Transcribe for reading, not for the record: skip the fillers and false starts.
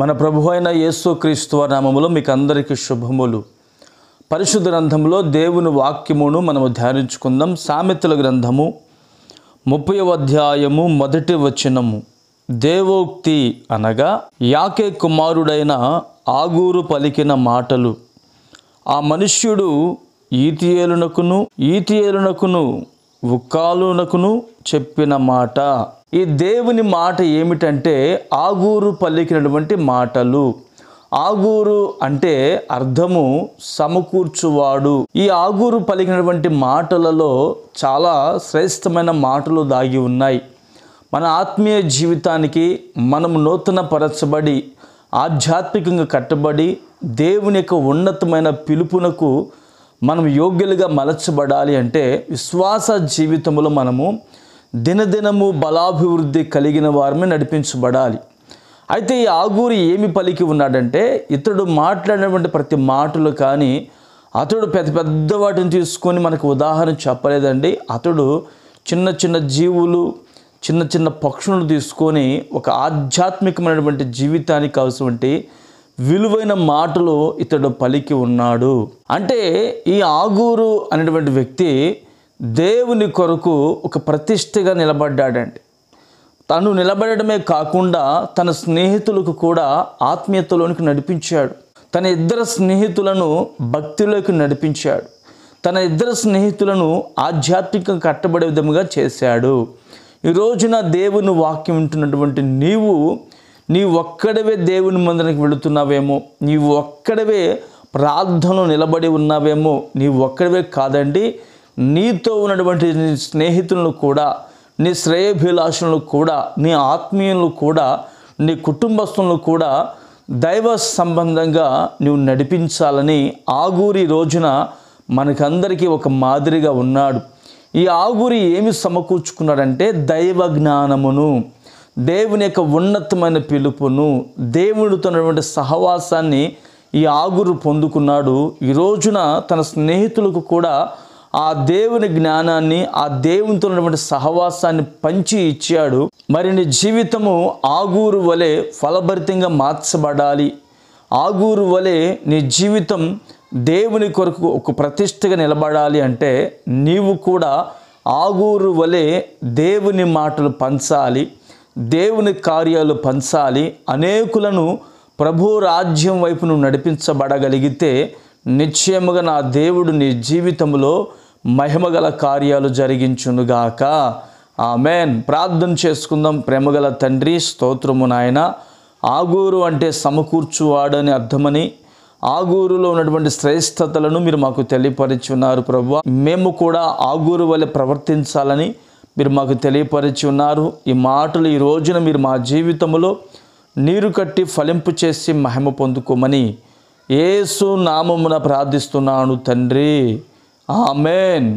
మన ప్రభువైన అయిన యేసుక్రీస్తు నామములో మీకు అందరికీ శుభములు. పరిశుద్ధ గ్రంథంలో దేవుని వాక్యమును మనము ధ్యానించుకుందాం. సామెతల గ్రంథము 30వ అధ్యాయము 1వ వచనము. దేవోక్తి అనగా యాకే కుమారుడైన ఆగూరు పలికిన మాటలు. ఆ మనుష్యుడు ఈతియేలునకును ఉక్కాలునకును చెప్పిన మాట. ఈ దేవుని మాట ఏమిటంటే ఆగూరు పలికినటువంటి మాటలు. ఆగూరు అంటే అర్థము సమకూర్చువాడు. ఈ ఆగూరు పలికినటువంటి మాటలలో చాలా శ్రేష్టమైన మాటలు దాగి ఉన్నాయి. మన ఆత్మీయ జీవితానికి మనము నూతన పరచబడి ఆధ్యాత్మికంగా కట్టబడి దేవుని యొక్క ఉన్నతమైన పిలుపునకు మనం యోగ్యులుగా మలచబడాలి అంటే విశ్వాస జీవితంలో మనము దినదినము బలాభివృద్ధి కలిగిన వారమే నడిపించబడాలి. అయితే ఈ ఆగూరు ఏమి పలికి ఉన్నాడంటే, ఇతడు మాట్లాడినటువంటి ప్రతి మాటలు కానీ అతడు పెద్ద వాటిని తీసుకొని మనకు ఉదాహరణ చెప్పలేదండి. అతడు చిన్న చిన్న జీవులు, చిన్న చిన్న పక్షులను తీసుకొని ఒక ఆధ్యాత్మికమైనటువంటి జీవితానికి అవసరమంటే విలువైన మాటలు ఇతడు పలికి ఉన్నాడు. అంటే ఈ ఆగూరు అనేటువంటి వ్యక్తి దేవుని కొరకు ఒక ప్రతిష్టగా నిలబడ్డాడండి. తను నిలబడమే కాకుండా తన స్నేహితులకు కూడా ఆత్మీయతలోనికి నడిపించాడు. తన ఇద్దరు స్నేహితులను భక్తిలోకి నడిపించాడు. తన ఇద్దరు స్నేహితులను ఆధ్యాత్మికంగా కట్టబడే విధముగా చేశాడు. ఈ రోజున దేవుని వాక్యం వింటున్నటువంటి నీవు ఒక్కడవే దేవుని మందిరానికి వెళుతున్నావేమో, నీవు ఒక్కడవే ప్రార్థనలో నిలబడి ఉన్నావేమో. నీవు ఒక్కడవే కాదండి, నీతో ఉన్నటువంటి నీ స్నేహితులను కూడా, నీ శ్రేయోభిలాషులను కూడా, నీ ఆత్మీయులను కూడా, నీ కుటుంబస్తులను కూడా దైవ సంబంధంగా నువ్వు నడిపించాలని ఆగూరి రోజున మనకందరికీ ఒక మాదిరిగా ఉన్నాడు. ఈ ఆగూరి ఏమి సమకూర్చుకున్నాడంటే దైవ జ్ఞానమును, దేవుని యొక్క ఉన్నతమైన పిలుపును, దేవుడితో ఉన్నటువంటి సహవాసాన్ని ఈ ఆగూరు పొందుకున్నాడు. ఈ రోజున తన స్నేహితులకు కూడా ఆ దేవుని జ్ఞానాన్ని, ఆ దేవునితో ఉన్నటువంటి సహవాసాన్ని పంచి ఇచ్చాడు. మరి నీ జీవితము ఆగూరు వలె ఫలభరితంగా మార్చబడాలి. ఆగూరు వలె నీ జీవితం దేవుని కొరకు ఒక ప్రతిష్టగా నిలబడాలి అంటే నీవు కూడా ఆగూరు వలె దేవుని మాటలు పంచాలి, దేవుని కార్యాలు పంచాలి. అనేకులను ప్రభు రాజ్యం వైపు నువ్వు నడిపించబడగలిగితే నిశ్చయముగా నా దేవుడు నీ జీవితంలో మహిమగల కార్యాలు జరిగించునుగాక. ఆమేన్. ప్రార్థన చేసుకుందాం. ప్రేమగల తండ్రి, స్తోత్రము నాయన. ఆగూరు అంటే సమకూర్చువాడని అర్థమని, ఆగూరులో ఉన్నటువంటి శ్రేష్టతలను మీరు మాకు తెలియపరిచి ఉన్నారు ప్రభువా. మేము కూడా ఆగూరు వలె ప్రవర్తించాలని మీరు మాకు తెలియపరిచి ఉన్నారు. ఈ మాటలు ఈ రోజున మీరు మా జీవితంలో నీరు కట్టి ఫలింపు చేసి మహిమ పొందుకోమని యేసు నామమున ప్రార్థిస్తున్నాను తండ్రి. ఆమేన్.